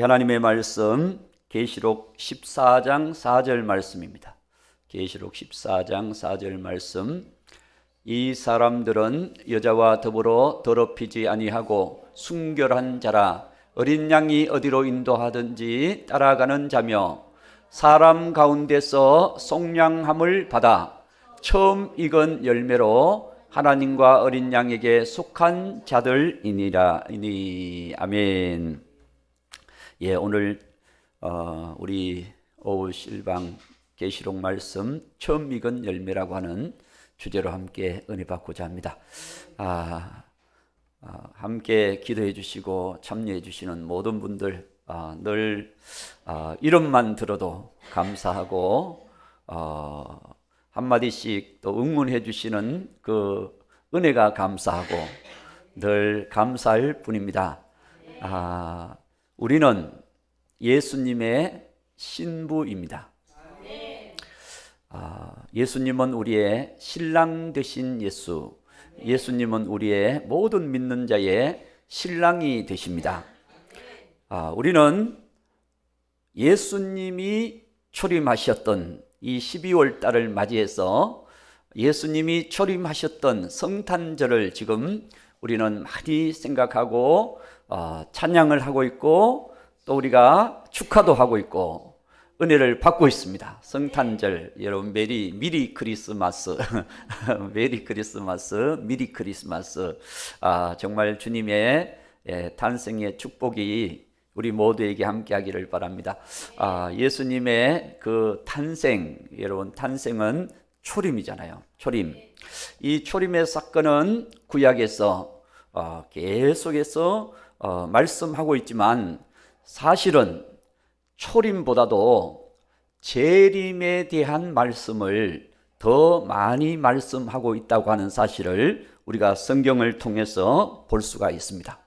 하나님의 말씀 계시록 14장 4절 말씀입니다. 계시록 14장 4절 말씀. 이 사람들은 여자와 더불어 더럽히지 아니하고 순결한 자라, 어린 양이 어디로 인도하든지 따라가는 자며 사람 가운데서 속량함을 받아 처음 익은 열매로 하나님과 어린 양에게 속한 자들이니라. 아멘. 예, 오늘 우리 오후 실방 계시록 말씀 처음 익은 열매라고 하는 주제로 함께 은혜 받고자 합니다. 함께 기도해 주시고 참여해 주시는 모든 분들 늘 이름만 들어도 감사하고 한마디씩 또 응원해 주시는 그 은혜가 감사하고 늘 감사할 뿐입니다. 우리는 예수님의 신부입니다. 예수님은 우리의 신랑 되신 예수, 예수님은 우리의 모든 믿는 자의 신랑이 되십니다. 우리는 예수님이 초림하셨던 이 12월 달을 맞이해서 예수님이 초림하셨던 성탄절을 지금 우리는 많이 생각하고 찬양을 하고 있고 또 우리가 축하도 하고 있고 은혜를 받고 있습니다. 성탄절 여러분 미리 크리스마스 메리 크리스마스 미리 크리스마스. 정말 주님의 탄생의 축복이 우리 모두에게 함께하기를 바랍니다. 예수님의 그 탄생, 여러분 탄생은 초림이잖아요. 초림. 이 초림의 사건은 구약에서 계속해서 말씀하고 있지만 사실은 초림보다도 재림에 대한 말씀을 더 많이 말씀하고 있다고 하는 사실을 우리가 성경을 통해서 볼 수가 있습니다.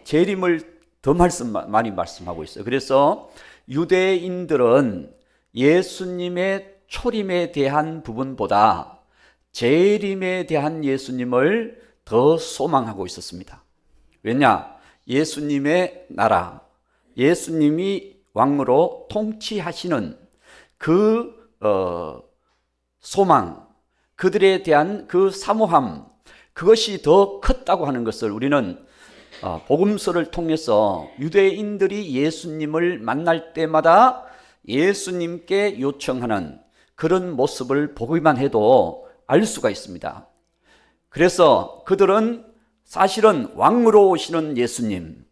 재림을 더 많이 말씀하고 있어요. 그래서 유대인들은 예수님의 초림에 대한 부분보다 재림에 대한 예수님을 더 소망하고 있었습니다. 왜냐? 예수님의 나라, 예수님이 왕으로 통치하시는 그 소망, 그들에 대한 그 사모함, 그것이 더 컸다고 하는 것을 우리는 복음서를 통해서 유대인들이 예수님을 만날 때마다 예수님께 요청하는 그런 모습을 보기만 해도 알 수가 있습니다. 그래서 그들은 사실은 왕으로 오시는 예수님,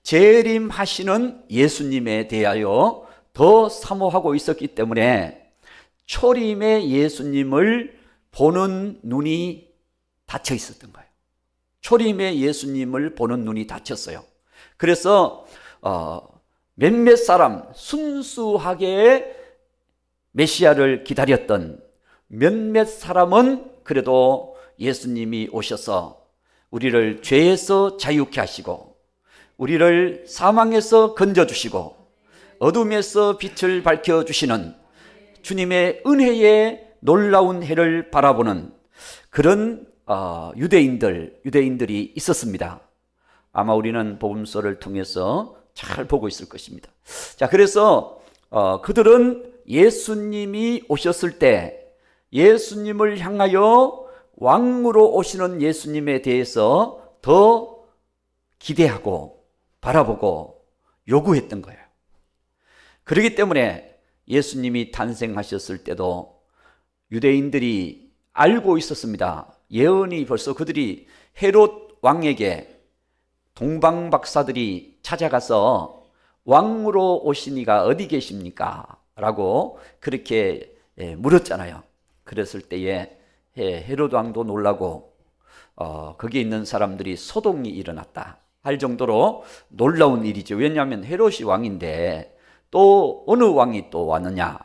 재림하시는 예수님에 대하여 더 사모하고 있었기 때문에 초림의 예수님을 보는 눈이 닫혀 있었던 거예요. 초림의 예수님을 보는 눈이 닫혔어요. 그래서 몇몇 사람, 순수하게 메시아를 기다렸던 몇몇 사람은 그래도 예수님이 오셔서 우리를 죄에서 자유케 하시고 우리를 사망에서 건져주시고 어둠에서 빛을 밝혀주시는 주님의 은혜의 놀라운 해를 바라보는 그런 유대인들이 있었습니다. 아마 우리는 복음서를 통해서 잘 보고 있을 것입니다. 자, 그래서 그들은 예수님이 오셨을 때 예수님을 향하여 왕으로 오시는 예수님에 대해서 더 기대하고 바라보고 요구했던 거예요. 그렇기 때문에 예수님이 탄생하셨을 때도 유대인들이 알고 있었습니다. 예언이 벌써 그들이 헤롯 왕에게 동방 박사들이 찾아가서 왕으로 오시니가 어디 계십니까? 라고 그렇게 물었잖아요. 그랬을 때에 헤롯 왕도 놀라고 거기에 있는 사람들이 소동이 일어났다 할 정도로 놀라운 일이죠. 왜냐하면 헤롯이 왕인데 또 어느 왕이 또 왔느냐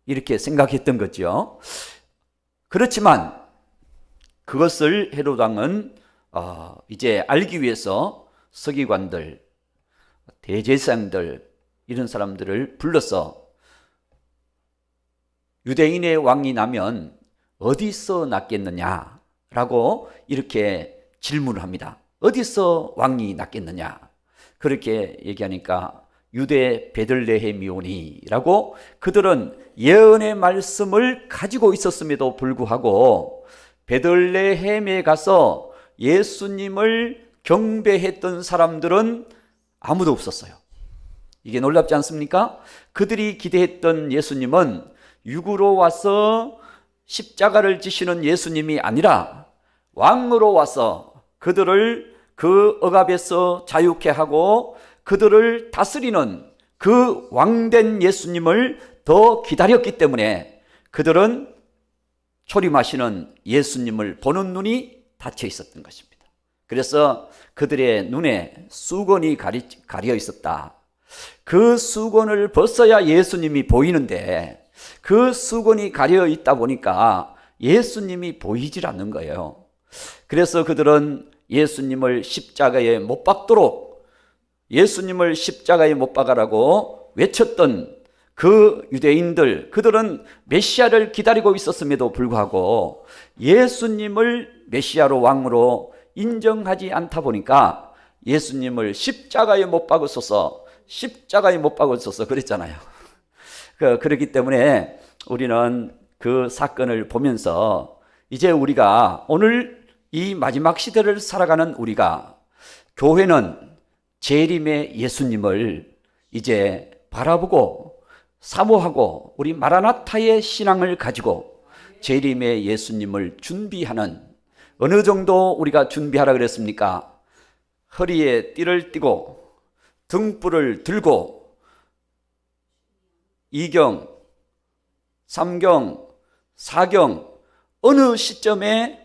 이렇게 생각했던 거죠. 그렇지만 그것을 헤롯 왕은 이제 알기 위해서 서기관들, 대제사장들 이런 사람들을 불러서 유대인의 왕이 나면 어디서 났겠느냐라고 이렇게 질문을 합니다. 어디서 왕이 났겠느냐? 그렇게 얘기하니까 유대 베들레헴이오니라고 그들은 예언의 말씀을 가지고 있었음에도 불구하고 베들레헴에 가서 예수님을 경배했던 사람들은 아무도 없었어요. 이게 놀랍지 않습니까? 그들이 기대했던 예수님은 육으로 와서 십자가를 지시는 예수님이 아니라 왕으로 와서 그들을 그 억압에서 자유케 하고 그들을 다스리는 그 왕된 예수님을 더 기다렸기 때문에 그들은 초림하시는 예수님을 보는 눈이 닫혀 있었던 것입니다. 그래서 그들의 눈에 수건이 가려 있었다. 그 수건을 벗어야 예수님이 보이는데 그 수건이 가려 있다 보니까 예수님이 보이질 않는 거예요. 그래서 그들은 예수님을 십자가에 못 박도록 예수님을 십자가에 못 박아라고 외쳤던 그 유대인들, 그들은 메시아를 기다리고 있었음에도 불구하고 예수님을 메시아로 왕으로 인정하지 않다 보니까 예수님을 십자가에 못 박으소서, 십자가에 못 박으소서 그랬잖아요. 그렇기 때문에 우리는 그 사건을 보면서 이제 우리가 오늘 이 마지막 시대를 살아가는 우리가 교회는 재림의 예수님을 이제 바라보고 사모하고 우리 마라나타의 신앙을 가지고 재림의 예수님을 준비하는, 어느 정도 우리가 준비하라 그랬습니까? 허리에 띠를 띠고 등불을 들고 2경, 3경, 4경 어느 시점에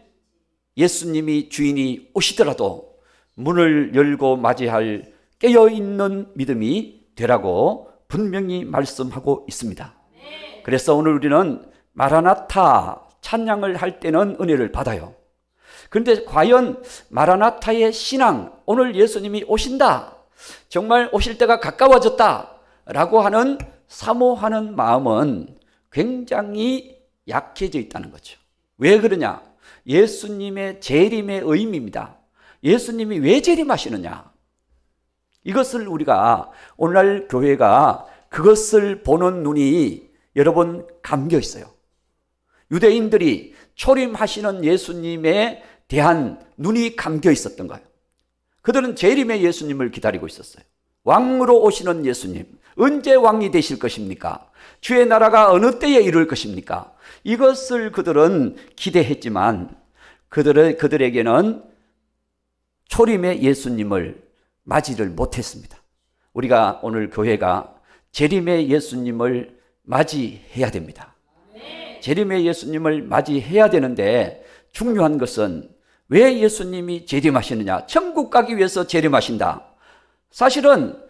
예수님이 주인이 오시더라도 문을 열고 맞이할 깨어있는 믿음이 되라고 분명히 말씀하고 있습니다. 그래서 오늘 우리는 마라나타 찬양을 할 때는 은혜를 받아요. 그런데 과연 마라나타의 신앙, 오늘 예수님이 오신다, 정말 오실 때가 가까워졌다 라고 하는 사모하는 마음은 굉장히 약해져 있다는 거죠. 왜 그러냐? 예수님의 재림의 의미입니다. 예수님이 왜 재림하시느냐? 이것을 우리가 오늘날 교회가 그것을 보는 눈이 여러분 감겨 있어요. 유대인들이 초림하시는 예수님에 대한 눈이 감겨 있었던 거예요. 그들은 재림의 예수님을 기다리고 있었어요. 왕으로 오시는 예수님, 언제 왕이 되실 것입니까? 주의 나라가 어느 때에 이룰 것입니까? 이것을 그들은 기대했지만 그들에게는 초림의 예수님을 맞이를 못했습니다. 우리가 오늘 교회가 재림의 예수님을 맞이해야 됩니다. 재림의 예수님을 맞이해야 되는데 중요한 것은 왜 예수님이 재림하시느냐? 천국 가기 위해서 재림하신다. 사실은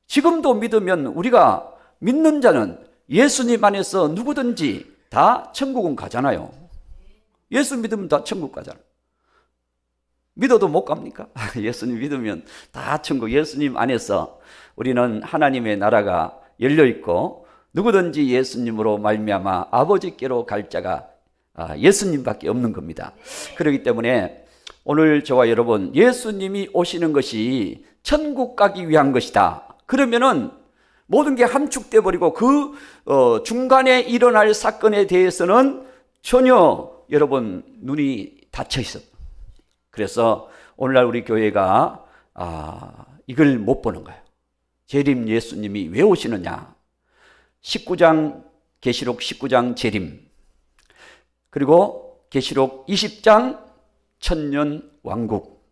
지금도 믿으면 우리가 믿는 자는 예수님 안에서 누구든지 다 천국은 가잖아요. 예수 믿으면 다 천국 가잖아요. 믿어도 못 갑니까? 예수님 믿으면 다 천국, 예수님 안에서 우리는 하나님의 나라가 열려 있고 누구든지 예수님으로 말미암아 아버지께로 갈 자가 예수님밖에 없는 겁니다. 그렇기 때문에 오늘 저와 여러분, 예수님이 오시는 것이 천국 가기 위한 것이다. 그러면은 모든 게 함축돼 버리고 그 중간에 일어날 사건에 대해서는 전혀 여러분 눈이 닫혀 있었다. 그래서 오늘날 우리 교회가 이걸 못 보는 거예요. 재림 예수님이 왜 오시느냐? 19장 계시록 19장 재림, 그리고 계시록 20장 천년 왕국,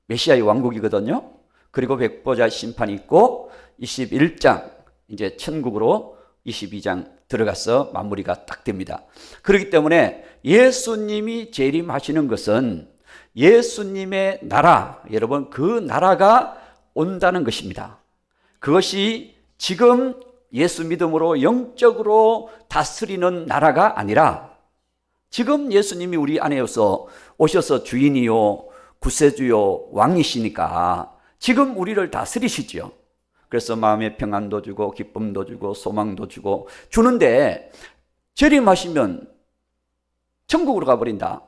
메시아의 왕국이거든요. 그리고 백보자 심판이 있고 21장 이제 천국으로 22장 들어가서 마무리가 딱 됩니다. 그렇기 때문에 예수님이 재림하시는 것은 예수님의 나라, 여러분 그 나라가 온다는 것입니다. 그것이 지금 예수 믿음으로 영적으로 다스리는 나라가 아니라 지금 예수님이 우리 안에서 오셔서 주인이요 구세주요 왕이시니까 지금 우리를 다스리시죠. 그래서 마음의 평안도 주고 기쁨도 주고 소망도 주고 주는데 재림하시면 천국으로 가버린다.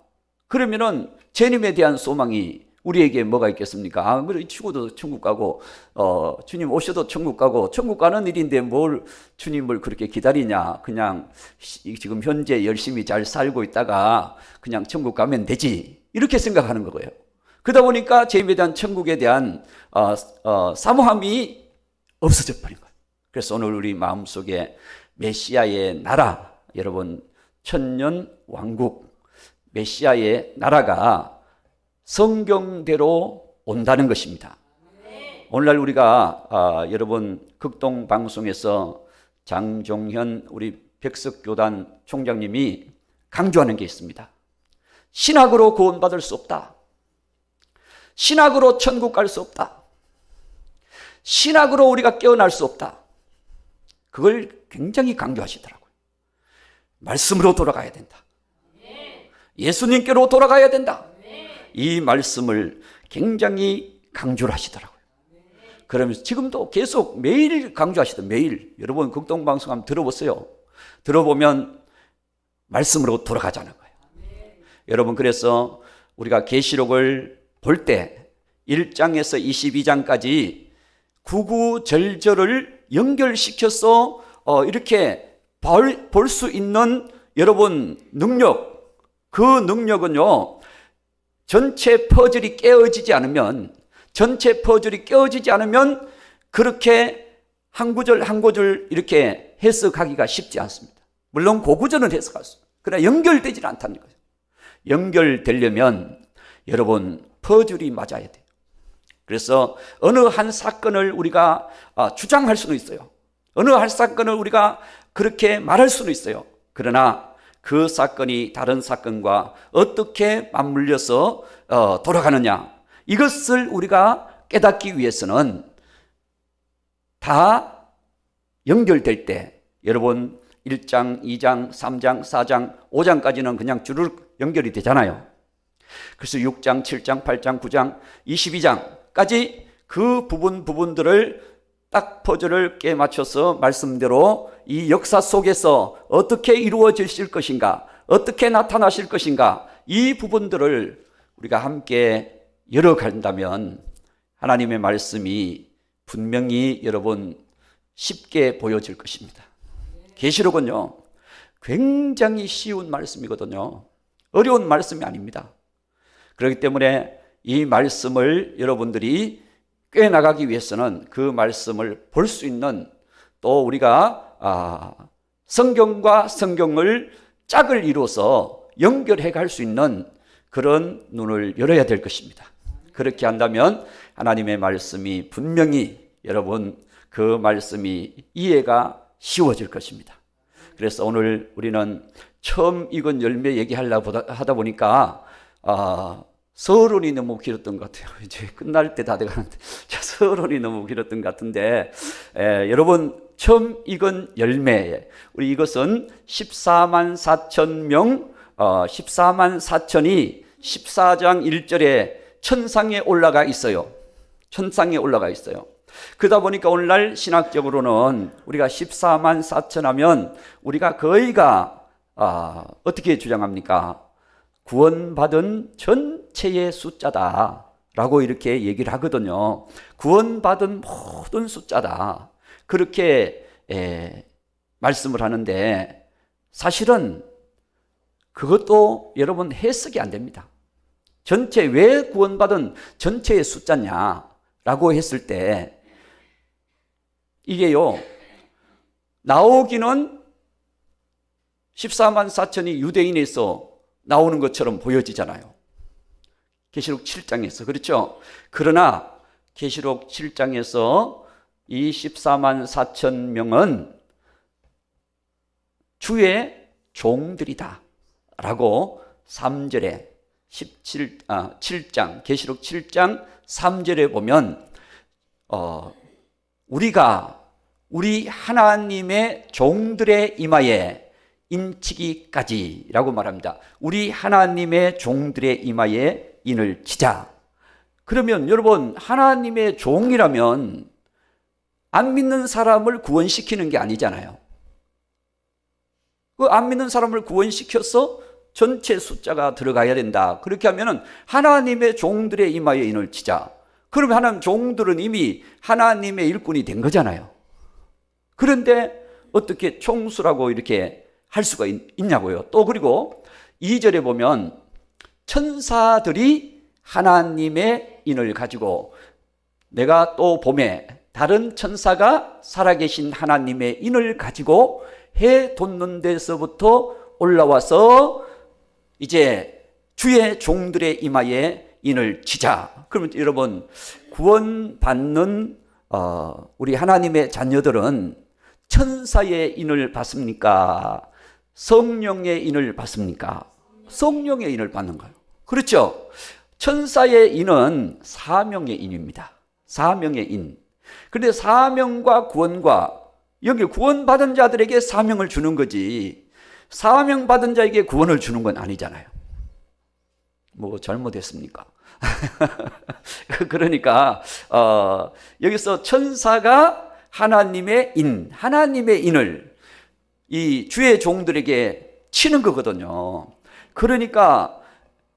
그러면은 재림에 대한 소망이 우리에게 뭐가 있겠습니까? 아, 그래, 죽어도 천국 가고, 주님 오셔도 천국 가고, 천국 가는 일인데 뭘 주님을 그렇게 기다리냐. 그냥 지금 현재 열심히 잘 살고 있다가 그냥 천국 가면 되지. 이렇게 생각하는 거예요. 그러다 보니까 죄에 대한 천국에 대한 사모함이 없어져 버린 거예요. 그래서 오늘 우리 마음속에 메시아의 나라, 여러분, 천년 왕국, 메시아의 나라가 성경대로 온다는 것입니다. 오늘날 우리가 여러분 극동 방송에서 장종현 우리 백석교단 총장님이 강조하는 게 있습니다. 신학으로 구원받을 수 없다. 신학으로 천국 갈 수 없다. 신학으로 우리가 깨어날 수 없다. 그걸 굉장히 강조하시더라고요. 말씀으로 돌아가야 된다. 예수님께로 돌아가야 된다. 이 말씀을 굉장히 강조를 하시더라고요. 그러면서 지금도 계속 매일 강조하시던 매일 여러분 극동방송 한번 들어보세요. 들어보면 말씀으로 돌아가자는 거예요. 여러분 그래서 우리가 계시록을 볼 때 1장에서 22장까지 구구절절을 연결시켜서 이렇게 볼 수 있는 여러분 능력, 그 능력은요 전체 퍼즐이 깨어지지 않으면 그렇게 한 구절 한 구절 이렇게 해석하기가 쉽지 않습니다. 물론 그 구절은 해석할 수 있습니다. 그러나 연결되지는 않다는 거예요. 연결되려면 여러분 퍼즐이 맞아야 돼요. 그래서 어느 한 사건을 우리가 주장할 수는 있어요. 어느 한 사건을 우리가 그렇게 말할 수는 있어요. 그러나 그 사건이 다른 사건과 어떻게 맞물려서 돌아가느냐, 이것을 우리가 깨닫기 위해서는 다 연결될 때 여러분 1장, 2장, 3장, 4장, 5장까지는 그냥 주르륵 연결이 되잖아요. 그래서 6장, 7장, 8장, 9장, 22장까지 그 부분들을 딱 퍼즐을 깨 맞춰서 말씀대로 이 역사 속에서 어떻게 이루어질 것인가, 어떻게 나타나실 것인가, 이 부분들을 우리가 함께 열어간다면 하나님의 말씀이 분명히 여러분 쉽게 보여질 것입니다. 계시록은요 굉장히 쉬운 말씀이거든요. 어려운 말씀이 아닙니다. 그렇기 때문에 이 말씀을 여러분들이 꿰나가기 위해서는 그 말씀을 볼 수 있는, 또 우리가 성경과 성경을 짝을 이루어서 연결해 갈 수 있는 그런 눈을 열어야 될 것입니다. 그렇게 한다면 하나님의 말씀이 분명히 여러분 그 말씀이 이해가 쉬워질 것입니다. 그래서 오늘 우리는 처음 익은 열매 얘기하려고 하다 보니까 서론이 너무 길었던 것 같아요. 이제 끝날 때 다 돼가는데 서론이 너무 길었던 것 같은데 여러분 처음 익은 열매, 우리 이것은 14만 4천 명 14만 4천이 14장 1절에 천상에 올라가 있어요. 천상에 올라가 있어요. 그러다 보니까 오늘날 신학적으로는 우리가 14만 4천 하면 우리가 거의가 어떻게 주장합니까? 구원받은 전체의 숫자다 라고 이렇게 얘기를 하거든요. 구원받은 모든 숫자다, 그렇게 말씀을 하는데 사실은 그것도 여러분 해석이 안 됩니다. 전체, 왜 구원받은 전체의 숫자냐 라고 했을 때 이게요 나오기는 14만 4천이 유대인에서 나오는 것처럼 보여지잖아요. 계시록 7장에서. 그렇죠? 그러나 계시록 7장에서 이 14만 4천 명은 주의 종들이다 라고 3절에 7장 계시록 7장 3절에 보면 우리 하나님의 종들의 이마에 인치기까지라고 말합니다. 우리 하나님의 종들의 이마에 인을 치자. 그러면 여러분 하나님의 종이라면 안 믿는 사람을 구원시키는 게 아니잖아요. 그 안 믿는 사람을 구원시켜서 전체 숫자가 들어가야 된다. 그렇게 하면은 하나님의 종들의 이마에 인을 치자. 그러면 하나님 종들은 이미 하나님의 일꾼이 된 거잖아요. 그런데 어떻게 총수라고 이렇게 할 수가 있냐고요. 또 그리고 2절에 보면 천사들이 하나님의 인을 가지고, 내가 또 봄에 다른 천사가 살아계신 하나님의 인을 가지고 해 돋는 데서부터 올라와서 이제 주의 종들의 이마에 인을 치자. 그러면 여러분, 구원받는 우리 하나님의 자녀들은 천사의 인을 받습니까? 성령의 인을 받습니까? 성령의 인을 받는 거예요. 그렇죠? 천사의 인은 사명의 인입니다. 사명의 인. 그런데 사명과 구원과, 여기 구원받은 자들에게 사명을 주는 거지 사명받은 자에게 구원을 주는 건 아니잖아요. 뭐 잘못했습니까? 그러니까 여기서 천사가 하나님의 인을 이 주의 종들에게 치는 거거든요. 그러니까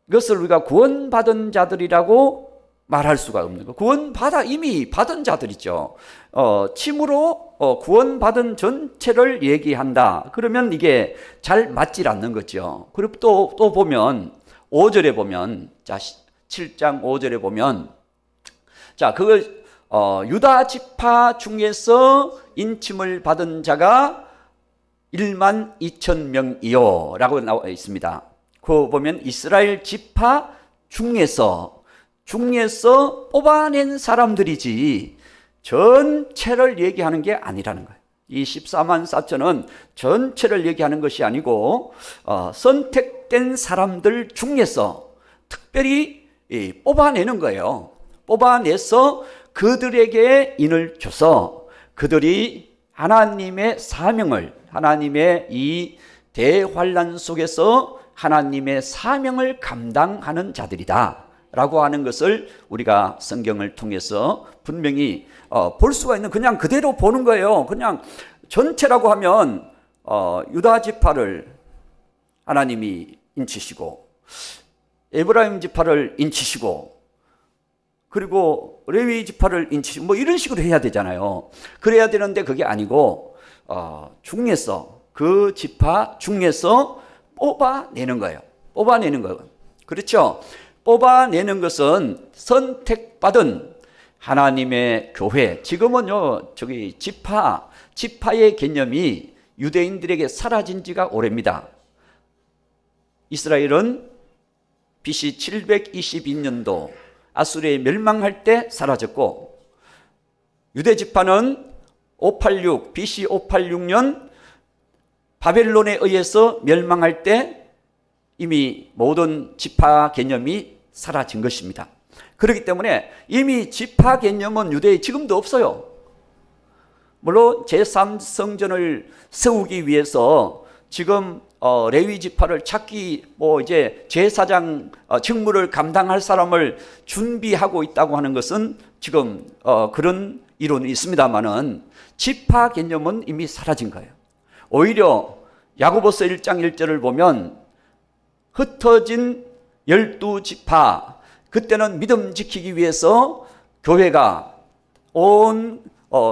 이것을 우리가 구원받은 자들이라고 말할 수가 없는 거예요. 이미 받은 자들이죠. 침으로 구원받은 전체를 얘기한다. 그러면 이게 잘 맞질 않는 거죠. 그리고 또 보면 5절에 보면, 자 7장 5절에 보면, 자 그걸 유다 지파 중에서 인침을 받은 자가 1만 2천 명이요 라고 나와 있습니다. 그거 보면 이스라엘 지파 중에서 뽑아낸 사람들이지 전체를 얘기하는 게 아니라는 거예요. 이 14만 4천은 전체를 얘기하는 것이 아니고 선택된 사람들 중에서 특별히 뽑아내는 거예요. 뽑아내서 그들에게 인을 줘서 그들이 하나님의 사명을, 하나님의 이 대환란 속에서 하나님의 사명을 감당하는 자들이다 라고 하는 것을 우리가 성경을 통해서 분명히 볼 수가 있는, 그냥 그대로 보는 거예요. 그냥 전체라고 하면 유다 지파를 하나님이 인치시고, 에브라임 지파를 인치시고, 그리고 레위 지파를 인치시고, 뭐 이런 식으로 해야 되잖아요. 그래야 되는데 그게 아니고 중에서, 그 지파 중에서 뽑아내는 거예요. 뽑아내는 거예요. 그렇죠? 뽑아내는 것은 선택받은 하나님의 교회. 지금은요, 지파의 개념이 유대인들에게 사라진 지가 오래입니다. 이스라엘은 BC 722년도 아수르에 멸망할 때 사라졌고, 유대 지파는 BC 586년 바벨론에 의해서 멸망할 때 이미 모든 지파 개념이 사라진 것입니다. 그렇기 때문에 이미 지파 개념은 유대에 지금도 없어요. 물론 제3성전을 세우기 위해서 지금 레위 지파를 찾기, 이제 제사장 직무를 감당할 사람을 준비하고 있다고 하는 것은 지금 그런 이론이 있습니다만은 지파 개념은 이미 사라진 거예요. 오히려 야고보서 1장 1절을 보면 흩어진 12지파, 그때는 믿음 지키기 위해서 교회가 온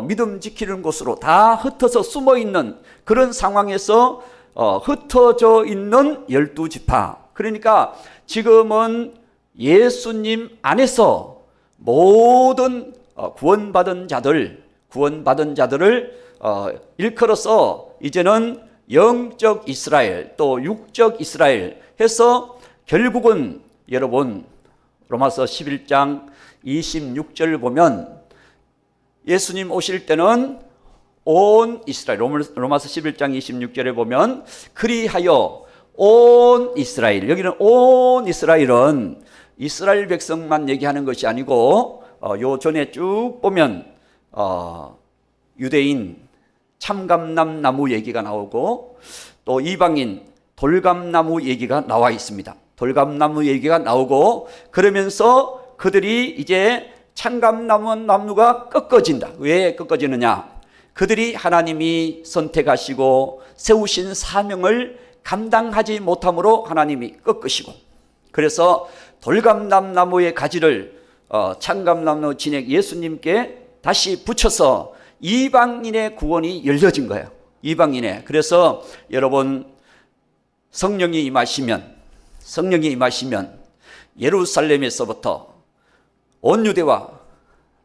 믿음 지키는 곳으로 다 흩어서 숨어 있는 그런 상황에서 흩어져 있는 12지파. 그러니까 지금은 예수님 안에서 모든 구원받은 자들을 일컬어서 이제는 영적 이스라엘 또 육적 이스라엘 해서 결국은 여러분 로마서 11장 26절 보면 예수님 오실 때는 온 이스라엘, 로마서 11장 26절에 보면 그리하여 온 이스라엘, 여기는 온 이스라엘은 이스라엘 백성만 얘기하는 것이 아니고 요 전에 쭉 보면 유대인 참감람 나무 얘기가 나오고 또 이방인 돌감나무 얘기가 나와 있습니다. 돌감나무 얘기가 나오고 그러면서 그들이 이제 참감나무가 꺾어진다. 왜 꺾어지느냐? 그들이 하나님이 선택하시고 세우신 사명을 감당하지 못함으로 하나님이 꺾으시고, 그래서 돌감람나무의 가지를 창감나무 진액 예수님께 다시 붙여서 이방인의 구원이 열려진 거예요. 이방인의. 그래서 여러분, 성령이 임하시면 예루살렘에서부터 온 유대와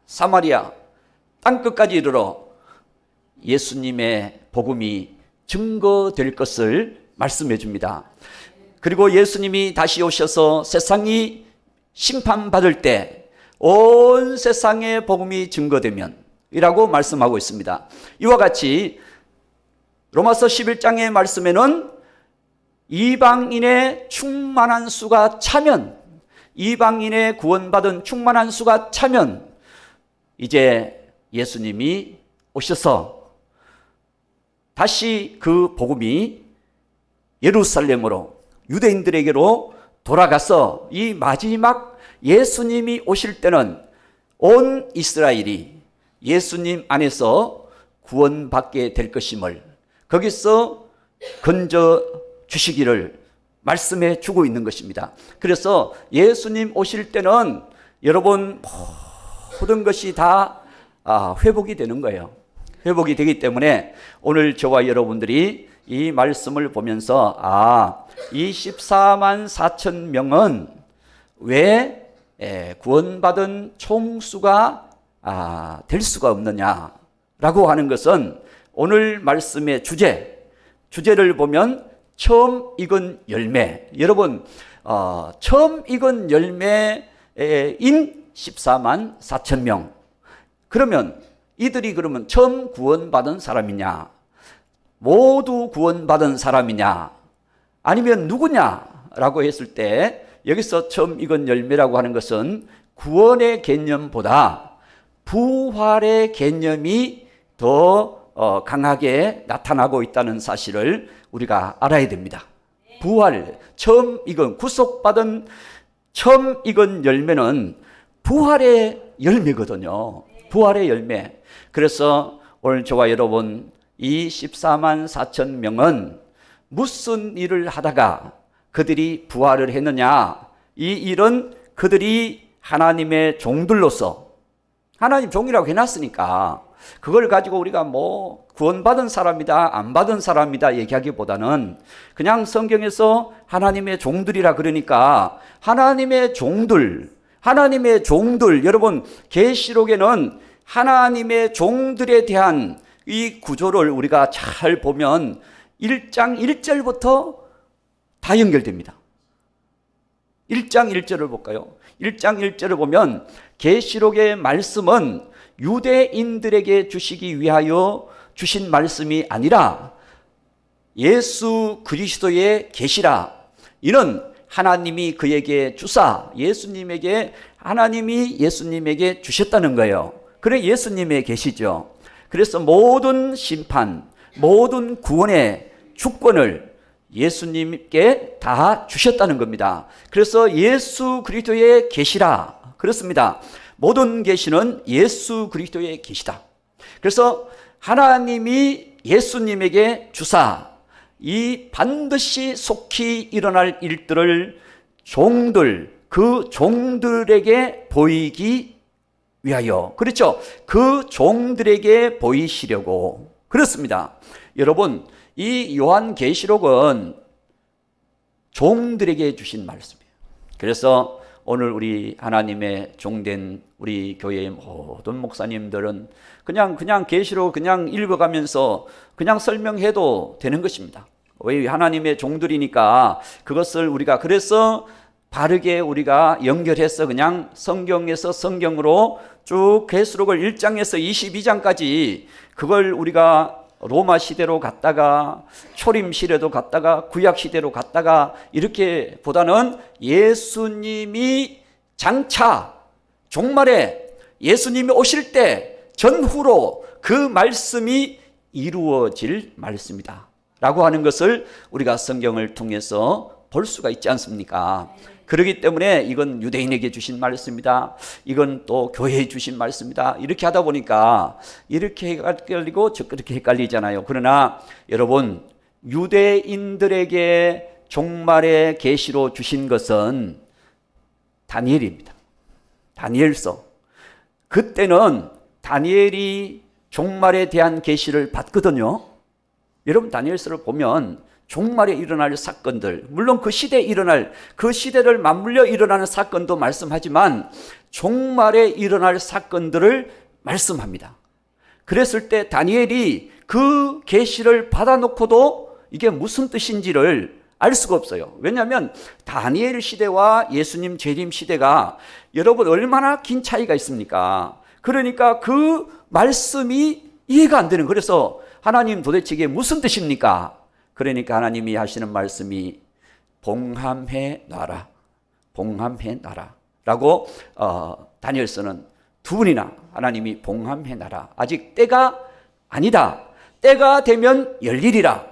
사마리아 땅끝까지 이르러 예수님의 복음이 증거될 것을 말씀해 줍니다. 그리고 예수님이 다시 오셔서 세상이 심판받을 때 온 세상의 복음이 증거되면 이라고 말씀하고 있습니다. 이와 같이 로마서 11장의 말씀에는 이방인의 충만한 수가 차면, 이방인의 구원받은 충만한 수가 차면 이제 예수님이 오셔서 다시 그 복음이 예루살렘으로, 유대인들에게로 돌아가서 이 마지막 예수님이 오실 때는 온 이스라엘이 예수님 안에서 구원받게 될 것임을 거기서 건져 주시기를 말씀해 주고 있는 것입니다. 그래서 예수님 오실 때는 여러분 모든 것이 다 회복이 되는 거예요. 회복이 되기 때문에 오늘 저와 여러분들이 이 말씀을 보면서 이 14만 4천 명은 왜 구원받은 총수가 될 수가 없느냐라고 하는 것은 오늘 말씀의 주제를 보면 처음 익은 열매, 여러분 처음 익은 열매인 14만 4천 명, 그러면 이들이 그러면 처음 구원받은 사람이냐, 모두 구원받은 사람이냐, 아니면 누구냐라고 했을 때 여기서 처음 익은 열매라고 하는 것은 구원의 개념보다 부활의 개념이 더 강하게 나타나고 있다는 사실을 우리가 알아야 됩니다. 부활, 처음 익은, 구속받은 처음 익은 열매는 부활의 열매거든요. 부활의 열매. 그래서 오늘 저와 여러분 이 14만 4천 명은 무슨 일을 하다가 그들이 부활을 했느냐, 이 일은 그들이 하나님의 종들로서, 하나님 종이라고 해놨으니까 그걸 가지고 우리가 뭐 구원받은 사람이다 안 받은 사람이다 얘기하기보다는 그냥 성경에서 하나님의 종들이라 그러니까 하나님의 종들, 여러분 계시록에는 하나님의 종들에 대한 이 구조를 우리가 잘 보면 1장 1절부터 다 연결됩니다. 1장 1절을 볼까요? 1장 1절을 보면 계시록의 말씀은 유대인들에게 주시기 위하여 주신 말씀이 아니라 예수 그리스도의 계시라. 이는 하나님이 그에게 주사, 하나님이 예수님에게 주셨다는 거예요. 그래 예수님의 계시죠. 그래서 모든 심판, 모든 구원의 주권을 예수님께 다 주셨다는 겁니다. 그래서 예수 그리스도의 계시라 그렇습니다. 모든 계시는 예수 그리스도의 계시다. 그래서 하나님이 예수님에게 주사 이 반드시 속히 일어날 일들을 그 종들에게 보이기 위하여, 그렇죠? 그 종들에게 보이시려고 그렇습니다. 여러분, 이 요한계시록은 종들에게 주신 말씀이에요. 그래서 오늘 우리 하나님의 종된 우리 교회의 모든 목사님들은 그냥 계시록 그냥 읽어가면서 그냥 설명해도 되는 것입니다. 왜 하나님의 종들이니까 그것을 우리가 그래서 바르게 우리가 연결해서 그냥 성경에서 성경으로 쭉 계시록을 1장에서 22장까지 그걸 우리가 로마 시대로 갔다가 초림 시대로 갔다가 구약 시대로 갔다가 이렇게 보다는 예수님이 장차 종말에 예수님이 오실 때 전후로 그 말씀이 이루어질 말씀이다 라고 하는 것을 우리가 성경을 통해서 볼 수가 있지 않습니까? 그렇기 때문에 이건 유대인에게 주신 말씀이다, 이건 또 교회에 주신 말씀이다, 이렇게 하다 보니까 이렇게 헷갈리고 그렇게 헷갈리잖아요. 그러나 여러분, 유대인들에게 종말의 계시로 주신 것은 다니엘입니다. 다니엘서. 그때는 다니엘이 종말에 대한 계시를 받거든요. 여러분 다니엘서를 보면 종말에 일어날 사건들, 물론 그 시대에 일어날, 그 시대를 맞물려 일어나는 사건도 말씀하지만 종말에 일어날 사건들을 말씀합니다. 그랬을 때 다니엘이 그 계시를 받아놓고도 이게 무슨 뜻인지를 알 수가 없어요. 왜냐하면 다니엘 시대와 예수님 재림 시대가 여러분 얼마나 긴 차이가 있습니까? 그러니까 그 말씀이 이해가 안 되는, 그래서 하나님 도대체 이게 무슨 뜻입니까? 그러니까 하나님이 하시는 말씀이 봉함해 놔라, 봉함해 놔라 라고 다니엘서는 두 번이나 하나님이 봉함해 놔라, 아직 때가 아니다, 때가 되면 열리리라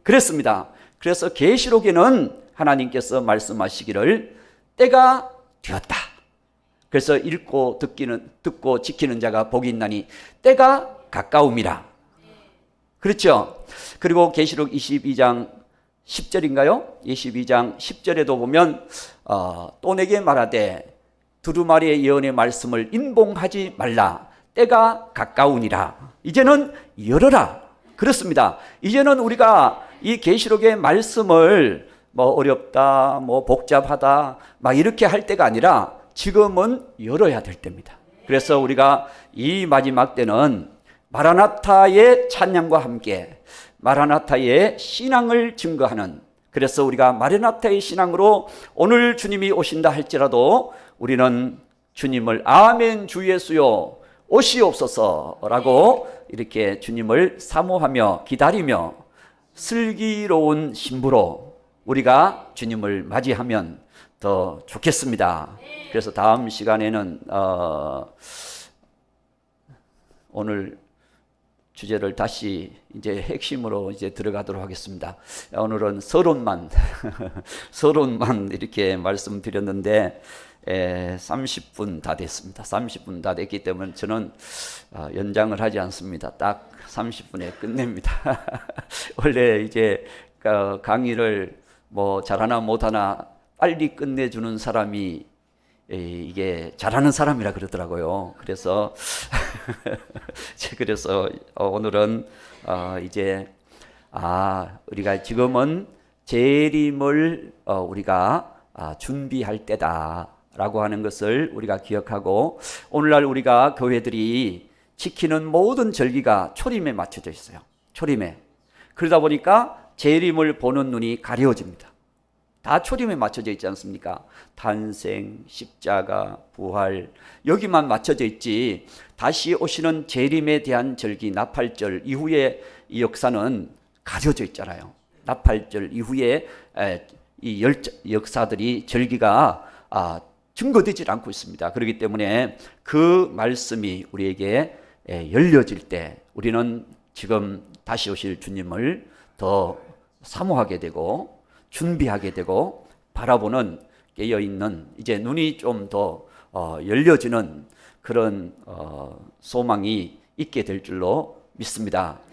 그랬습니다. 그래서 계시록에는 하나님께서 말씀하시기를 때가 되었다. 그래서 읽고 듣고 지키는 자가 복이 있나니 때가 가까움이라. 그렇죠? 그리고 계시록 22장 10절인가요? 22장 10절에도 보면 또 내게 말하되 두루마리의 예언의 말씀을 인봉하지 말라, 때가 가까우니라. 이제는 열어라. 그렇습니다. 이제는 우리가 이 계시록의 말씀을 뭐 어렵다, 뭐 복잡하다 막 이렇게 할 때가 아니라 지금은 열어야 될 때입니다. 그래서 우리가 이 마지막 때는 마라나타의 찬양과 함께 마라나타의 신앙을 증거하는, 그래서 우리가 마라나타의 신앙으로 오늘 주님이 오신다 할지라도 우리는 주님을 아멘 주 예수여 오시옵소서라고 이렇게 주님을 사모하며 기다리며 슬기로운 신부로 우리가 주님을 맞이하면 더 좋겠습니다. 그래서 다음 시간에는 오늘 주제를 다시 이제 핵심으로 이제 들어가도록 하겠습니다. 오늘은 서론만 서론만 이렇게 말씀드렸는데 30분 다 됐습니다. 30분 다 됐기 때문에 저는 연장을 하지 않습니다. 딱 30분에 끝냅니다. 원래 이제 강의를 뭐 잘하나 못하나 빨리 끝내주는 사람이 이게 잘하는 사람이라 그러더라고요. 그래서 오늘은 이제 우리가 지금은 재림을 우리가 준비할 때다라고 하는 것을 우리가 기억하고, 오늘날 우리가 교회들이 지키는 모든 절기가 초림에 맞춰져 있어요. 초림에. 그러다 보니까 재림을 보는 눈이 가려워집니다. 다 초림에 맞춰져 있지 않습니까? 탄생, 십자가, 부활, 여기만 맞춰져 있지 다시 오시는 재림에 대한 절기, 나팔절 이후의 이 역사는 가려져 있잖아요. 나팔절 이후에 이 역사들이, 절기가 증거되지 않고 있습니다. 그렇기 때문에 그 말씀이 우리에게 열려질 때 우리는 지금 다시 오실 주님을 더 사모하게 되고 준비하게 되고 바라보는, 깨어있는, 이제 눈이 좀 더 열려지는 그런 소망이 있게 될 줄로 믿습니다.